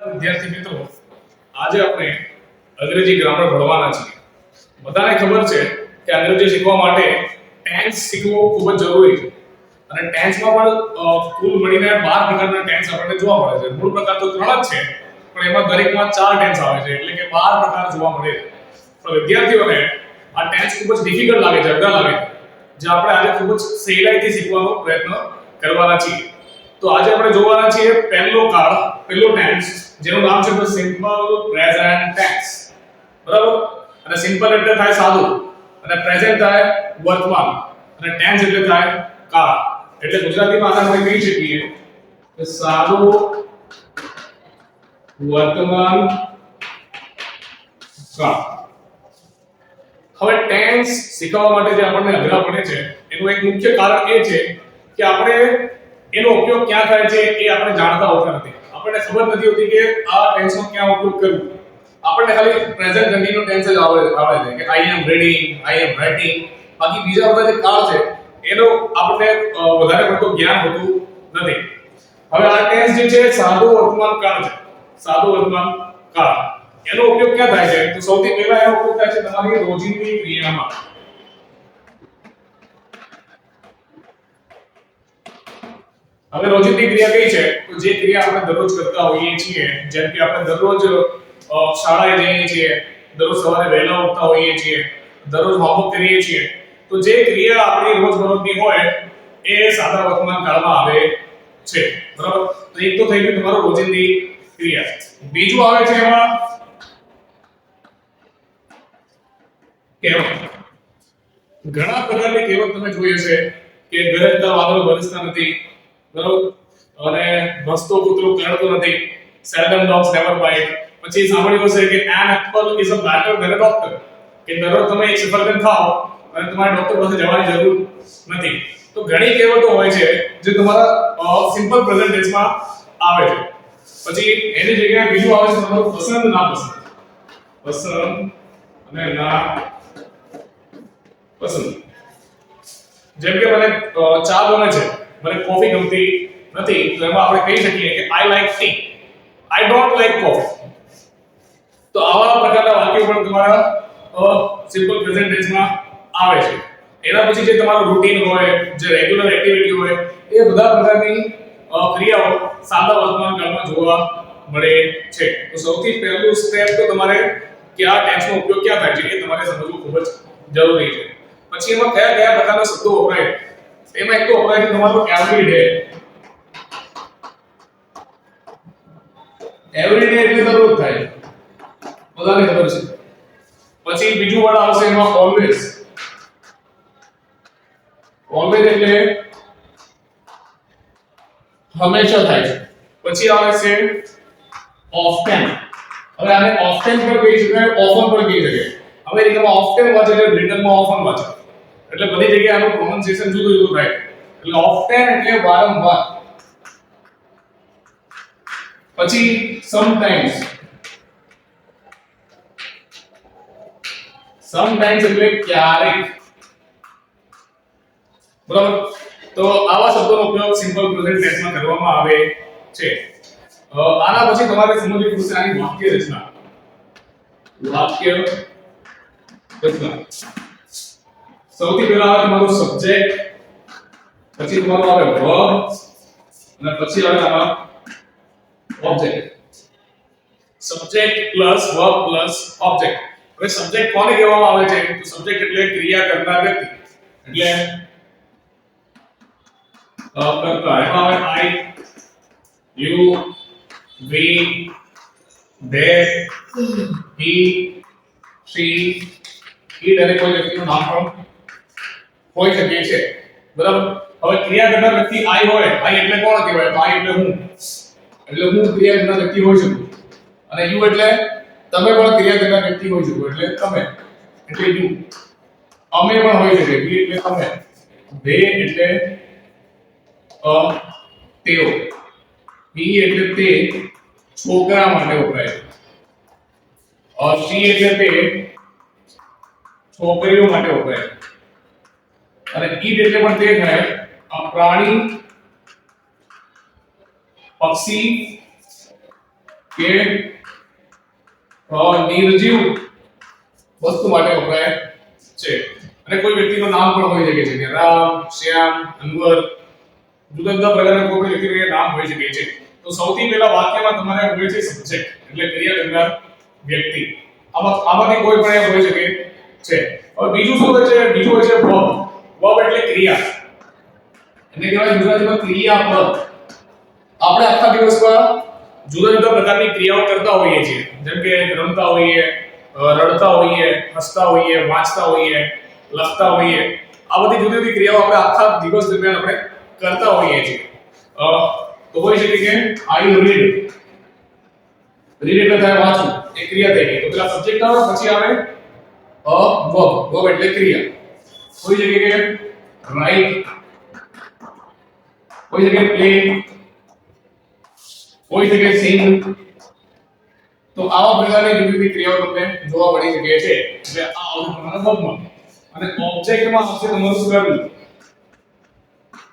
વિદ્યાર્થી મિત્રો, આજે આપણે અંગ્રેજી ગ્રામર ભણવાના છીએ. બધાને ખબર છે કે અંગ્રેજી શીખવા માટે ટેન્સ શીખવું ખૂબ જ જરૂરી છે. અને ટેન્સમાં પણ કુલ મળીને 12 પ્રકારના ટેન્સ આપણને જોવા મળે છે. મૂળ પ્રકાર તો 3 જ છે, પણ એમાં દરેકમાં 4 ટેન્સ આવે છે, એટલે કે 12 પ્રકાર જોવા મળે છે. પણ વિદ્યાર્થીઓને આ ટેન્સ ખૂબ જ ડિફિકલ્ટ લાગે છે, અઘરા લાગે છે, જે આપણે આજે ખૂબ જ સહેલાઈથી શીખવાનો પ્રયત્ન કરવાના છીએ. તો આજે આપણે જોવાના છીએ પહેલો ટેન્સ, જેનું નામ છે સિમ્પલ પ્રેઝન્ટ ટેન્સ. બરાબર? અને સિમ્પલ એટલે થાય સાદું, અને પ્રેઝન્ટ થાય વર્તમાન, અને ટેન્સ એટલે થાય કાળ. એટલે ગુજરાતીમાં આને આપણે કહી શકીએ કે સાદું વર્તમાન કાળ. હવે ટેન્સ શીખવા માટે જે આપણને અઘરા પડે છે એનું એક મુખ્ય કારણ એ છે કે આપણે એનો ઉપયોગ ક્યાં થાય છે એ આપણે જાણતા હોતા નથી. આપણને ખબર નથી હોતી કે આ ટેન્સનો ક્યાં ઉપયોગ કરવો. આપણને ખાલી પ્રેઝન્ટ કન્ટિન્યુઅસ ટેન્સ જ આવડે છે કે આઈ am reading, I M writing. બાકી બીજા બધા જે કાળ છે એનો આપણને વધારે પડતું જ્ઞાન હોતું નથી. હવે આ ટેન્સ જે છે સાદો વર્તમાન કાળ છે. સાદો વર્તમાન કાળ એનો ઉપયોગ ક્યાં થાય છે? તો સૌથી પહેલા એનો ઉપયોગ થાય છે તમારી રોજિંદી ક્રિયામાં. હવે રોજિંદી ક્રિયા કઈ છે? તો જે ક્રિયા આપણે દરરોજ કરતા હોઈએ છીએ, જેમ કે આપણે દરરોજ શાળાએ જઈએ છીએ, દરરોજ સવારે વહેલા ઉઠતા હોઈએ છીએ, દરરોજ હોમવર્ક કરીએ છીએ, તો જે ક્રિયા આપણી રોજબરોજની હોય એ સાદા વર્તમાન કાળમાં આવે છે. બરાબર? તો એક તો થઈ ગયું તમારો રોજિંદી ક્રિયા. બીજું આવે છે એમાં કહેવત. ઘણા પ્રકારની કહેવત તમે જોઈ હશે કે ગરજતા વાદળો વરસતા નથી. બરાબર? અને ભસતો કૂતરો કરડતો નથી. seldom dogs never bite. પછી સાંભળ્યું હશે કે an apple is a better than a doctor. કે દરરોજ તમે એક સફરજન ખાઓ અને તમારે ડોક્ટર પાસે જવાની જરૂર નથી. તો ઘણી કહેવતો હોય છે જે તમારા સિમ્પલ પ્રેઝન્ટ ટેન્સમાં આવે છે. પછી એની જગ્યાએ બીજું આવે છે તમારું પસંદ ના પસંદ. પસંદ અને ના પસંદ. જેમ કે મને ચા ગમે છે, મને કોફી ગમતી નથી, તો એમાં આપણે કહી શકીએ કે I like T, I don't like coffee. તો આવા પ્રકારના વાક્યો પણ તમારા સિમ્પલ પ્રેઝન્ટ ટેન્સમાં આવે છે. એના પછી જે તમારું રૂટીન હોય, જે રેગ્યુલર એક્ટિવિટી હોય, એ બધા પ્રકારની ક્રિયાઓ સાદા વર્તમાન કાળમાં જોવા મળે છે. તો સૌથી પહેલું સ્ટેપ તો તમારે કે આ ટેન્સનો ઉપયોગ ક્યાં થાય છે એ તમારે સમજવું ખૂબ જ જરૂરી છે. પછી એમાં કયા કયા પ્રકારના શબ્દો વપરાય? એમાં એક તો વપરાય છે તમારો એવરી ડે. એવરી ડે એટલે દરરોજ થાય, બધાને ખબર છે. પછી બીજું વર્ડ આવશે એમાં ઓલવેઝ. ઓલવેઝ એટલે હંમેશા થાય છે. પછી આવે છે ઓફટેન. હવે આને ઓફટેન પણ કહી શકાય, ઓફન પણ કહી શકાય. અમેરિકામાં ઓફટેન વાંચે છે, બ્રિટનમાં ઓફન વાંચે. એટલે બધી જગ્યાએ આનું પ્રોનન્સિએશન જુદું જુદું થાય. એટલે ઓફટેન એટલે વારંવાર. પછી સમટાઇમ્સ. સમટાઇમ્સ એટલે ક્યારેક. બરાબર? તો આવા શબ્દોનો ઉપયોગ સિમ્પલ પ્રેઝન્ટ ટેન્સમાં કરવામાં આવે છે. આના પછી તમારે સમજવી પડશે આની વાક્ય રચના. વાક્ય રચના. સૌથી પહેલા આવે તમારું સબ્જેક્ટ, પછી તમારું આવે વર્બ, અને પછી આવે આમાં object. Subject plus verb plus object. હવે સબ્જેક્ટ કોને કહેવામાં આવે છે? તો સબ્જેક્ટ એટલે ક્રિયા કરનાર વ્યક્તિ. એટલે કરતા. એમાં આવે આઈ, યુ, વી, ધે, હી, શી. એ દરેક કોઈ વ્યક્તિનું નામ પણ હોઈ શકે છે. બરાબર? હવે ક્રિયા કરનાર વ્યક્તિ આઈ હોય, આઈ એટલે કોણ કહેવાય? તો આઈ એટલે હું. એટલે હું ક્રિયા કરનાર વ્યક્તિ હોઈ શકું. અને યુ એટલે તમે પણ ક્રિયા કરનાર વ્યક્તિ હોઈ શકો, એટલે તમે, એટલે યુ. અમે પણ હોઈ શકે, વી એટલે તમે. ધે એટલે તેઓ. હી એટલે તે છોકરા માટે વપરાય છે. શી એટલે તે છોકરીઓ માટે વપરાય છે. અને ઈટ એટલે પણ તે થાય પ્રાણી, પક્ષી કે નિર્જીવ વસ્તુ માટે વપરાય છે અને કોઈ વ્યક્તિનું નામ પણ હોઈ શકે છે કે રામ, શ્યામ, અનવર, જુદા જુદા પ્રકારના કોઈ વ્યક્તિનું નામ હોઈ શકે છે. તો સૌથી પહેલા વાક્યમાં તમારે હોય છે સબ્જેક્ટ એટલે ક્રિયા કરનાર વ્યક્તિ. આમાંથી કોઈ પણ એક હોઈ શકે છે. હવે બીજું શું હોય છે? બીજું હોય છે વર્બ. વર્બ એટલે ક્રિયા. એને કહેવાય ગુજરાતીમાં ક્રિયાપદ. આપણે આખા દિવસમાં જુદા જુદા પ્રકારની ક્રિયાઓ કરતા હોઈએ છીએ, જેમ કે રમતા હોઈએ, રડતા હોઈએ, હસતા હોઈએ, વાંચતા હોઈએ, લખતા હોઈએ. આ બધી જુદી જુદી ક્રિયાઓ આપણે આખા દિવસ દરમિયાન આપણે કરતા હોઈએ છીએ. તો હોઈ શકે કે આઈ રીડ. રીડ એટલે થાય વાંચવું, એ ક્રિયા થઈ ગઈ. તો પેલા સબ્જેક્ટ આવે, પછી આવે વર્બ. વર્બ એટલે ક્રિયા. હોઈ શકે કે રાઈટ, હોઈ શકે પ્લે, હોઈ શકે સિંગ. તો આવા પ્રકારની જુદી જુદી ક્રિયાઓ તમને જોવા મળી શકે છે. એટલે આ આવશે તમારા વર્બમાં. અને ઓબ્જેક્ટમાં આવશે તમારું કર્મ.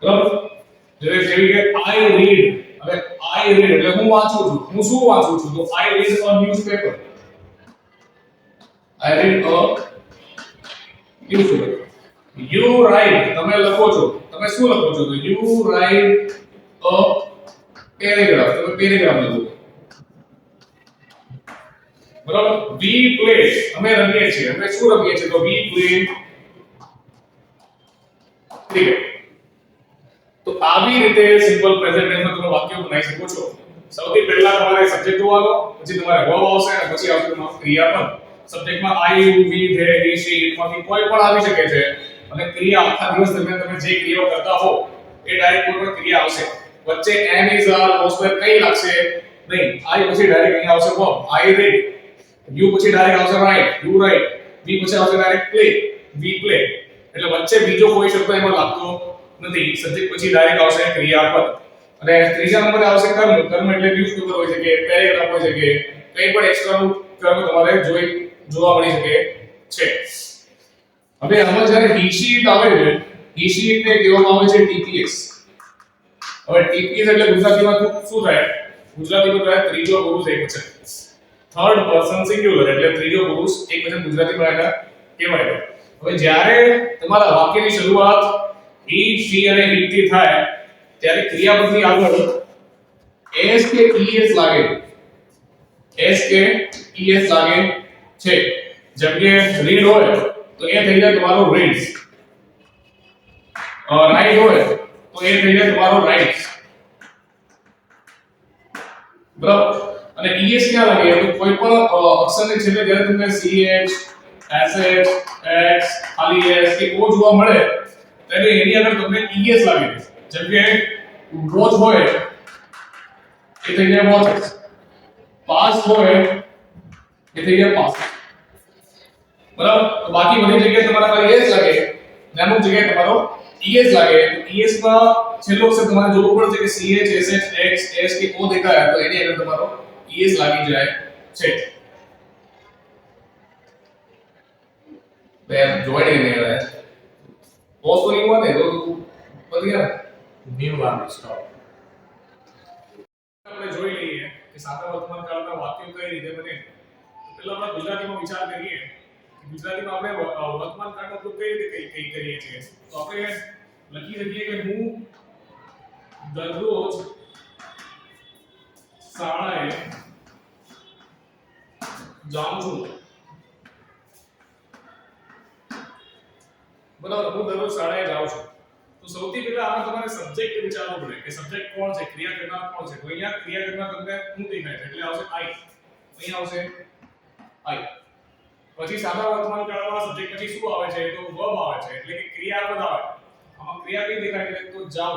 બરાબર? જેવી કે આઈ રીડ. હવે આઈ રીડ એટલે હું વાંચું છું. હું શું વાંચું છું? તો આઈ read a newspaper. I read a newspaper. You write તમે લખો છો. તમે શું લખો છો? તો યુ રાઇટ અ પેરેગ્રાફ. તમે પેરેગ્રાફ લખો. બરાબર? વી પ્લે અમે રમીએ છીએ. અમે શું રમીએ છીએ? તો વી પ્લે ક્રિકેટ. તો આવી રીતે સિમ્પલ પ્રેઝન્ટ ટેન્સમાં તમે વાક્યો બનાવી શકો છો. સૌથી પહેલા તમારે સબ્જેક્ટ જોવાનો, પછી તમારે વર્બ આવશે અને પછી આવશે તમારું ક્રિયાપદ. સબ્જેક્ટમાં આઈ, યુ, વી, ધે, હી, શી માંથી કોઈ પણ આવી શકે છે. અને ક્રિયા આખા દિવસ દરમિયાન તમે જે ક્રિયાઓ કરતા હો એ ડાયરેક્ટ કોઈ પણ ક્રિયા આવશે. વચ્ચે એમ ઇઝ આર મોસ્ટ કઈ લાગશે નહીં. આઈ પછી ડાયરેક્ટ અહીં આવશે વર્બ. I read. યુ પછી ડાયરેક્ટ આવશે રાઈટ. You write. વી પછી આવશે ડાયરેક્ટ પ્લે. We play. એટલે વચ્ચે બીજો કોઈ શબ્દ એમાં લાગતો નથી. સબ્જેક્ટ પછી ડાયરેક્ટ આવશે ક્રિયાપદ. અને ત્રીજા નંબરે આવશે કર્મ. કર્મ એટલે ન્યૂઝપેપર હોય છે કે પેરેગ્રાફ હોય છે કે કંઈ પણ એક્સ્ટ્રાનું કર્મ તમારે જોવા મળી શકે છે. હવે આમાં જ્યારે હી શીટ આવે છે, હી શીટ ને કહેવામાં આવે છે ટીપીએસ. હવે ટીપીએસ એટલે ગુજરાતીમાં શું થાય? ગુજરાતીમાં થાય ત્રીજો પુરુષ એકવચન. થર્ડ પર્સન સિંગ્યુલર એટલે ત્રીજો પુરુષ એકવચન ગુજરાતીમાં એને કહેવાય. હવે જ્યારે તમારા વાક્યની શરૂઆત he, she અને it થી થાય ત્યારે ક્રિયાપદની આગળ s કે es લાગે. s કે es લાગે છે. જેમ કે read હોય તો એ થઈ જાય તમારો reads. write હોય તો એ થઈ જાય તમારો writes. બરાબર? અને es ક્યાં લાગે? તો કોઈ પણ અક્ષરની છેલ્લે જ્યારે તમને ch, sh, x, ખાલી s કે o જોવા મળે ત્યારે એની આગળ તમને es લાગે છે. જેમ કે watch હોય એ થઈ જાય watches. pass હોય એ થઈ જાય pass. બરાબર? તો બાકી બધી જગ્યાએ તમારા ખાલી s લાગે અને અમુક જગ્યાએ તમારો es લાગે. તો es માં છેલ્લો અક્ષર તમારે જોવો પડશે કે ch, sh, x, s કે o દેખાય તો એની આગળ તમારો es લાગી જાય છે. બે જોડે નહીં રહે. પોઝ તો નહીં હોને તો પતી ગયા. New van stop. આપણે જોઈ લઈએ કે સાદા વર્તમાન કાળના વાક્યો કઈ રીતે બને. પહેલા આપણે ગુજરાતીમાં વિચાર કરીએ. ગુજરાતીમાં આપણે વર્તમાન કાળનો ઉપયોગ કઈ રીતે કરીએ છીએ. તો આપણે લખી શકીએ કે હું દરરોજ શાળાએ જાઉં છું. બરાબર? હું દરરોજ શાળાએ જાઉં છું. તો સૌથી પહેલા આપણે તમારે સબ્જેક્ટ વિચારવું પડે કે સબ્જેક્ટ કોણ છે, ક્રિયા કરનાર કોણ છે. તો અહીંયા ક્રિયા કરનાર તમને હું દેખાય છે એટલે આવશે આઈ. અહીંયા આવશે આઈ. પછી સાદા વર્તમાન કાળમાં સબ્જેક્ટ પછી શું આવે છે? તો વર્બ આવે છે એટલે કે ક્રિયાપદ આવે. આમાં ક્રિયા કઈ દેખાય છે? તો જાવ.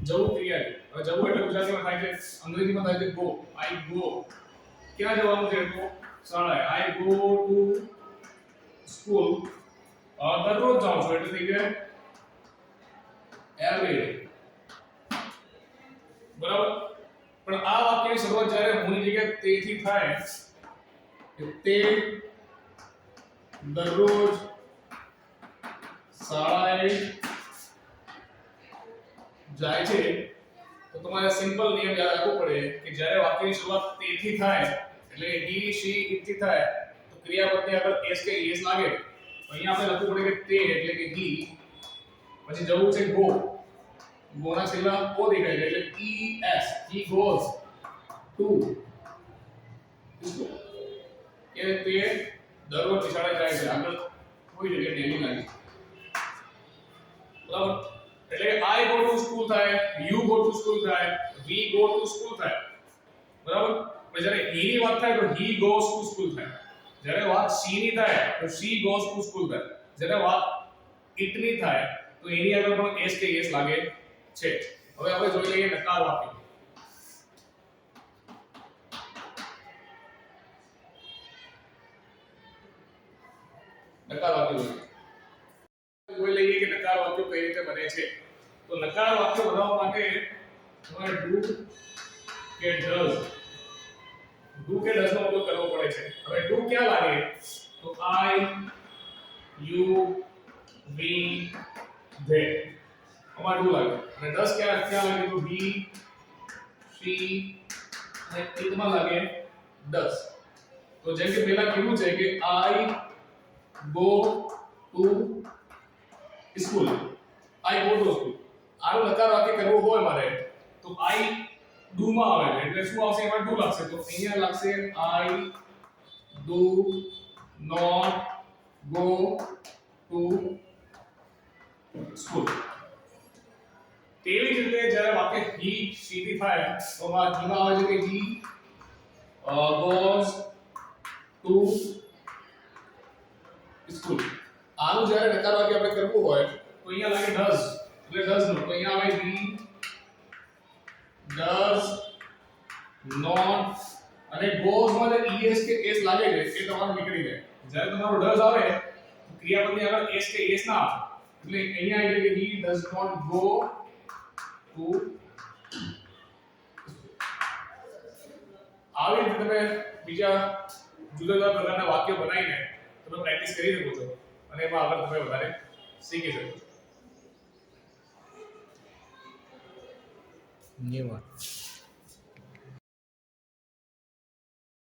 જવું ક્રિયા છે. હવે જવું એટલે ગુજરાતીમાં થાય છે, અંગ્રેજીમાં થાય છે ગો. I go. ક્યાં જવાનું છે? તો શાળાએ. I go to school. દરરોજ જાઉં છું એટલે થઈ જાય every day. બરાબર? પણ આ વાક્યની શરૂઆત જ્યારે હુંની જગ્યાએ તે થી થાય કે તે દરરોજ શાળાએ જાય છે તો તમારે સિમ્પલ નિયમ યાદ રાખવો પડે કે જ્યારે વાક્યની શરૂઆત તે થી થાય એટલે he she it થી થાય તો ક્રિયાપદની આગળ s કે es લાગે તો અહીંયા આપણે લખવું પડે કે તે એટલે કે he પછી જવું છે go go ના છેલ્લા o દેખાય છે એટલે es he goes to school કે તે દરરોજ શાળાએ જાય છે આગળ કોઈ જગ્યાએ ડેલી લાગે બરાબર એટલે I go to school થાય you go to school થાય we go to school થાય બરાબર પછી જ્યારે he ની વાત થાય તો he goes to school થાય જ્યારે વાત she ની થાય તો she goes to school થાય જ્યારે વાત it ની થાય તો એની આગળ પણ s કે s લાગે છે હવે આપણે જોઈ લઈએ નકાર વાક્ય નકાર વાક્ય જોઈ લઈએ કે નકાર વાક્યો કઈ રીતે બને છે તો નકાર વાક્ય બનાવવા માટે તમારે do કે does નો ઉપયોગ કરવો પડે છે હવે do ક્યાં લાગે તો I you we they આમાં do લાગે અને does ક્યાં લાગે તો he she અને it માં લાગે does તો જેમ કે પહેલા કીધું છે કે I go to school I go to school આનો નકાર વાક્ય કરવો હોય મારે તો I do માં આવે છે એટલે શું આવશે એમાં do લાગશે તો અહીંયા લાગશે I do not go to school તેવી જ રીતે જ્યારે વાક્ય he she થી થાય તો માં આવે છે કે he goes to school આનું જ્યારે નકાર વાક્ય આપણે કરવું હોય તો અહીંયા લાગે does એટલે does નો તો અહીંયા આવે he does not અને goes માં જે es કે s લાગે છે એ તમારું નીકળી જાય જ્યારે તમારો does આવે તો ક્રિયાપદની આગળ s કે s ના આવે એટલે અહીંયા આવી જાય કે he does not go to આવી રીતે તમે બીજા જુદા જુદા પ્રકારના વાક્યો બનાવીને તમે પ્રેક્ટિસ કરી શકો છો અને એમાં આગળ તમે વધારે શીખી શકો છો ધન્યવાદ.